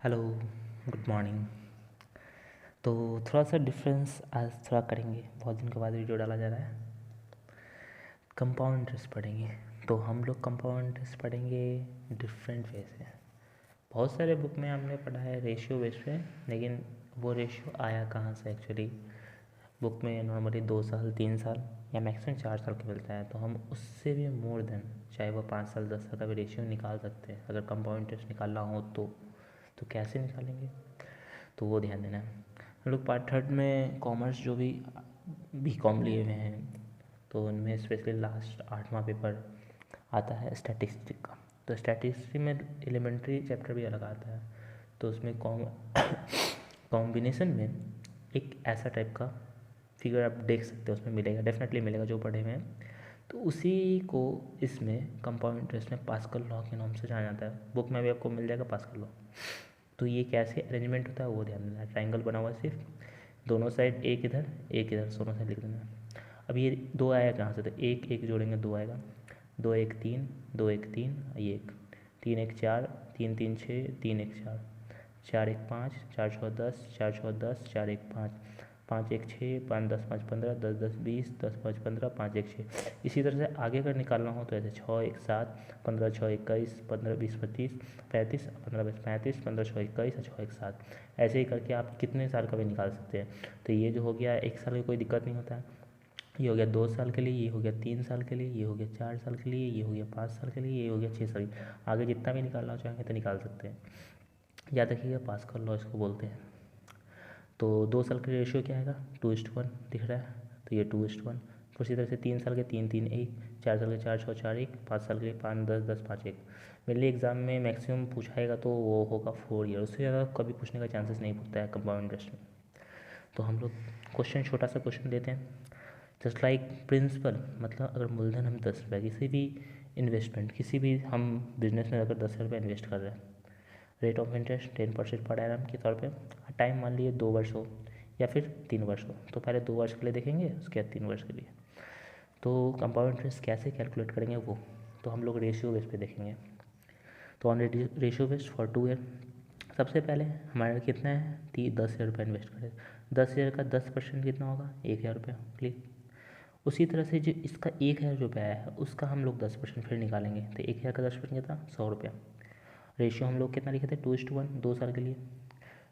Hello, good morning. तो थोड़ा सा डिफरेंस आज थोड़ा करेंगे, बहुत दिन के बाद वीडियो डाला जा रहा है। कंपाउंड इंटरेस्ट पढ़ेंगे। तो हम लोग कंपाउंड इंटरेस्ट पढ़ेंगे डिफरेंट वे से। बहुत सारे बुक में हमने पढ़ा है रेशियो बेस पे, लेकिन वो रेशियो आया कहाँ से एक्चुअली। बुक में नॉर्मली 2 साल 3 साल या मैक्सिमम 4 साल का मिलता है, तो हम उससे भी मोर देन, चाहे वो 5 साल 10 साल का भी रेशियो निकाल सकते हैं अगर कंपाउंड इंटरेस्ट निकालना हो तो कैसे निकालेंगे, तो वो ध्यान देना है। हम लोग पार्ट थर्ड में कॉमर्स जो भी बीकॉम लिए हुए हैं, तो उनमें स्पेशली लास्ट 8वां पेपर आता है स्टैटिस्टिक का। तो स्टैटिस्टिक में एलिमेंट्री चैप्टर भी अलग आता है, तो उसमें कॉम्बिनेशन में एक ऐसा टाइप का फिगर आप देख सकते हो, उसमें मिलेगा, डेफिनेटली मिलेगा जो पढ़े हुए हैं। तो उसी को इसमें कंपाउंड इंटरेस्ट में पास्कल लॉ के नाम से जाना जाता है। बुक में भी आपको मिल जाएगा पास्कल लॉ। तो ये कैसे अरेंजमेंट होता है वो ध्यान देना है। ट्रायंगल बना हुआ है, सिर्फ दोनों साइड एक इधर दोनों साइड लिख देना है। अब ये 2 आया कहाँ से, तो एक एक जोड़ेंगे 2 आएगा, 2 1 3, 2 1 3, ये 1 3 1 4, 3 3 6, 3 1 4, 4 1 5, 4 6 10, 4 6 10, 4 1 5, 5 1 6, 5 10 5 15, 10 10 20, 10 5 15, 5 1 6। इसी तरह से आगे अगर निकालना हो तो ऐसे 6 1 7, 15 6 21, 15 20 25 35, 15 20 35, 15 6 21 और 6 1 7। ऐसे ही करके आप कितने साल का भी निकाल सकते हैं। तो ये जो हो गया 1 साल की कोई दिक्कत नहीं होता है, ये हो गया 2 साल के लिए, ये हो गया 3 साल के लिए, ये हो गया 4 साल के लिए, ये हो गया 5 साल के लिए, ये हो गया 6 साल। आगे जितना भी निकालना चाहेंगे तो निकाल सकते हैं। याद रखिएगा पास्कल लॉ इसको बोलते हैं। तो 2 साल का रेशियो क्या आएगा, 2:1 दिख रहा है, तो ये 2:1। तो उसी तरह से 3 साल के 3 3 1, 4 साल के 4 6 4 1, 5 साल के 5 10 10 5 1। मेरे एग्जाम में मैक्सिमम पूछाएगा तो वो होगा 4 ईयर, उससे ज़्यादा कभी पूछने का चांसेस नहीं होता है कंपाउंड इंटरेस्ट में। तो हम लोग क्वेश्चन, छोटा सा क्वेश्चन देते हैं। जस्ट लाइक प्रिंसिपल, मतलब अगर मूलधन हम 10 रुपये, किसी भी इन्वेस्टमेंट, किसी भी हम बिजनेस में अगर 10 रुपये इन्वेस्ट कर रहे हैं, rate of interest 10% per annum के तौर पे, टाइम मान लीजिए 2 वर्ष हो या फिर 3 वर्ष हो, तो पहले 2 वर्ष के लिए देखेंगे, उसके बाद 3 वर्ष के लिए। तो कंपाउंड इंटरेस्ट कैसे कैलकुलेट करेंगे वो, तो हम लोग रेशियो बेस पे देखेंगे। तो on ratio based for 2 year, सबसे पहले हमारा कितना है, 10,000 रुपये इन्वेस्ट करें। 10,000 का 10% कितना होगा, 1,000 रुपये, क्लिक। उसी तरह से जो इसका 1,000 रुपये आया है उसका हम लोग 10% फिर निकालेंगे, तो 1,000 का 10% कितना, 100 रुपया। रेशियो हम लोग कितना लिखे थे, 2:1, 2 साल के लिए।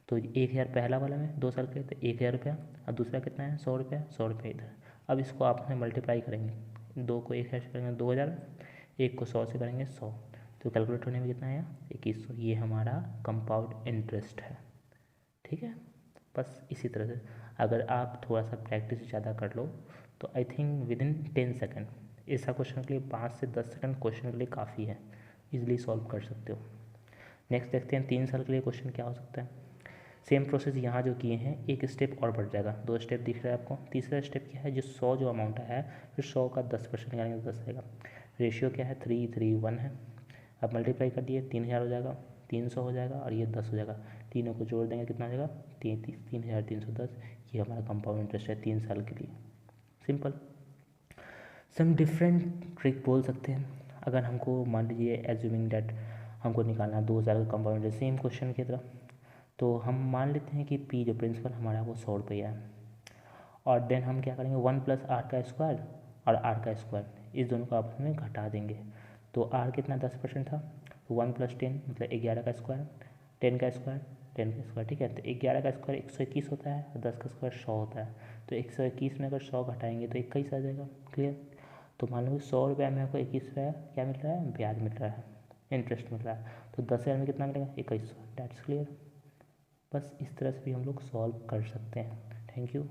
तो 1,000 पहला वाला में 2 साल के लिए, तो 1,000 रुपया, और दूसरा कितना है, 100 रुपया, 100 रुपये इधर। अब इसको आपस में मल्टीप्लाई करेंगे, 2 को 1,000 से करेंगे 2,000, 1 को 100 से करेंगे 100, तो कैलकुलेट होने में कितना आया, 2100। ये हमारा कंपाउंड इंटरेस्ट है, ठीक है। बस इसी तरह से अगर आप थोड़ा सा प्रैक्टिस ज़्यादा कर लो तो I think with in 10 second, ऐसा क्वेश्चन के लिए 5 से 10 सेकेंड क्वेश्चन के लिए काफ़ी है, इजीली सॉल्व कर सकते हो। नेक्स्ट देखते हैं 3 साल के लिए क्वेश्चन क्या हो सकता है। सेम प्रोसेस यहाँ जो किए हैं, एक स्टेप और बढ़ जाएगा, 2 स्टेप दिख रहा है आपको। तीसरा स्टेप क्या है, जो 100 जो अमाउंट है, फिर 100 का 10% निकालेंगे तो 10 आएगा। रेशियो क्या है, 3:1 है। अब मल्टीप्लाई कर दिए, 3,000 हो जाएगा, 300 हो जाएगा और ये 10 हो जाएगा। तीनों को जोड़ देंगे कितना हो जाएगा, 3,310। ये हमारा कंपाउंड इंटरेस्ट है 3 साल के लिए, सिंपल। सम डिफरेंट ट्रिक बोल सकते हैं। अगर हमको मान लीजिए एज्यूमिंग डैट हमको निकालना 2 साल का कंपाउंड इंटरेस्ट, सेम क्वेश्चन की तरह, तो हम मान लेते हैं कि पी जो प्रिंसिपल हमारा वो 100 रुपया है, और देन हम क्या करेंगे, 1 + r का स्क्वायर और r का स्क्वायर, इस दोनों को आपस में घटा देंगे। तो r कितना 10% था, तो 1 + 10 मतलब 11 का स्क्वायर, 10 का स्क्वायर, 10 का स्क्वायर, ठीक है। तो 11 का स्क्वायर 121 होता है और 10 का स्क्वायर 100 होता है। तो 121 में अगर 100 घटाएंगे तो 21 आ जाएगा, क्लियर। तो मान लो 100 रुपये में आपको 21 रुपया क्या मिल रहा है, ब्याज मिल रहा है, इंटरेस्ट मिल रहा है। तो 10,000 में कितना मिलेगा, 2100, डैट्स क्लियर। बस इस तरह से भी हम लोग सॉल्व कर सकते हैं। Thank you.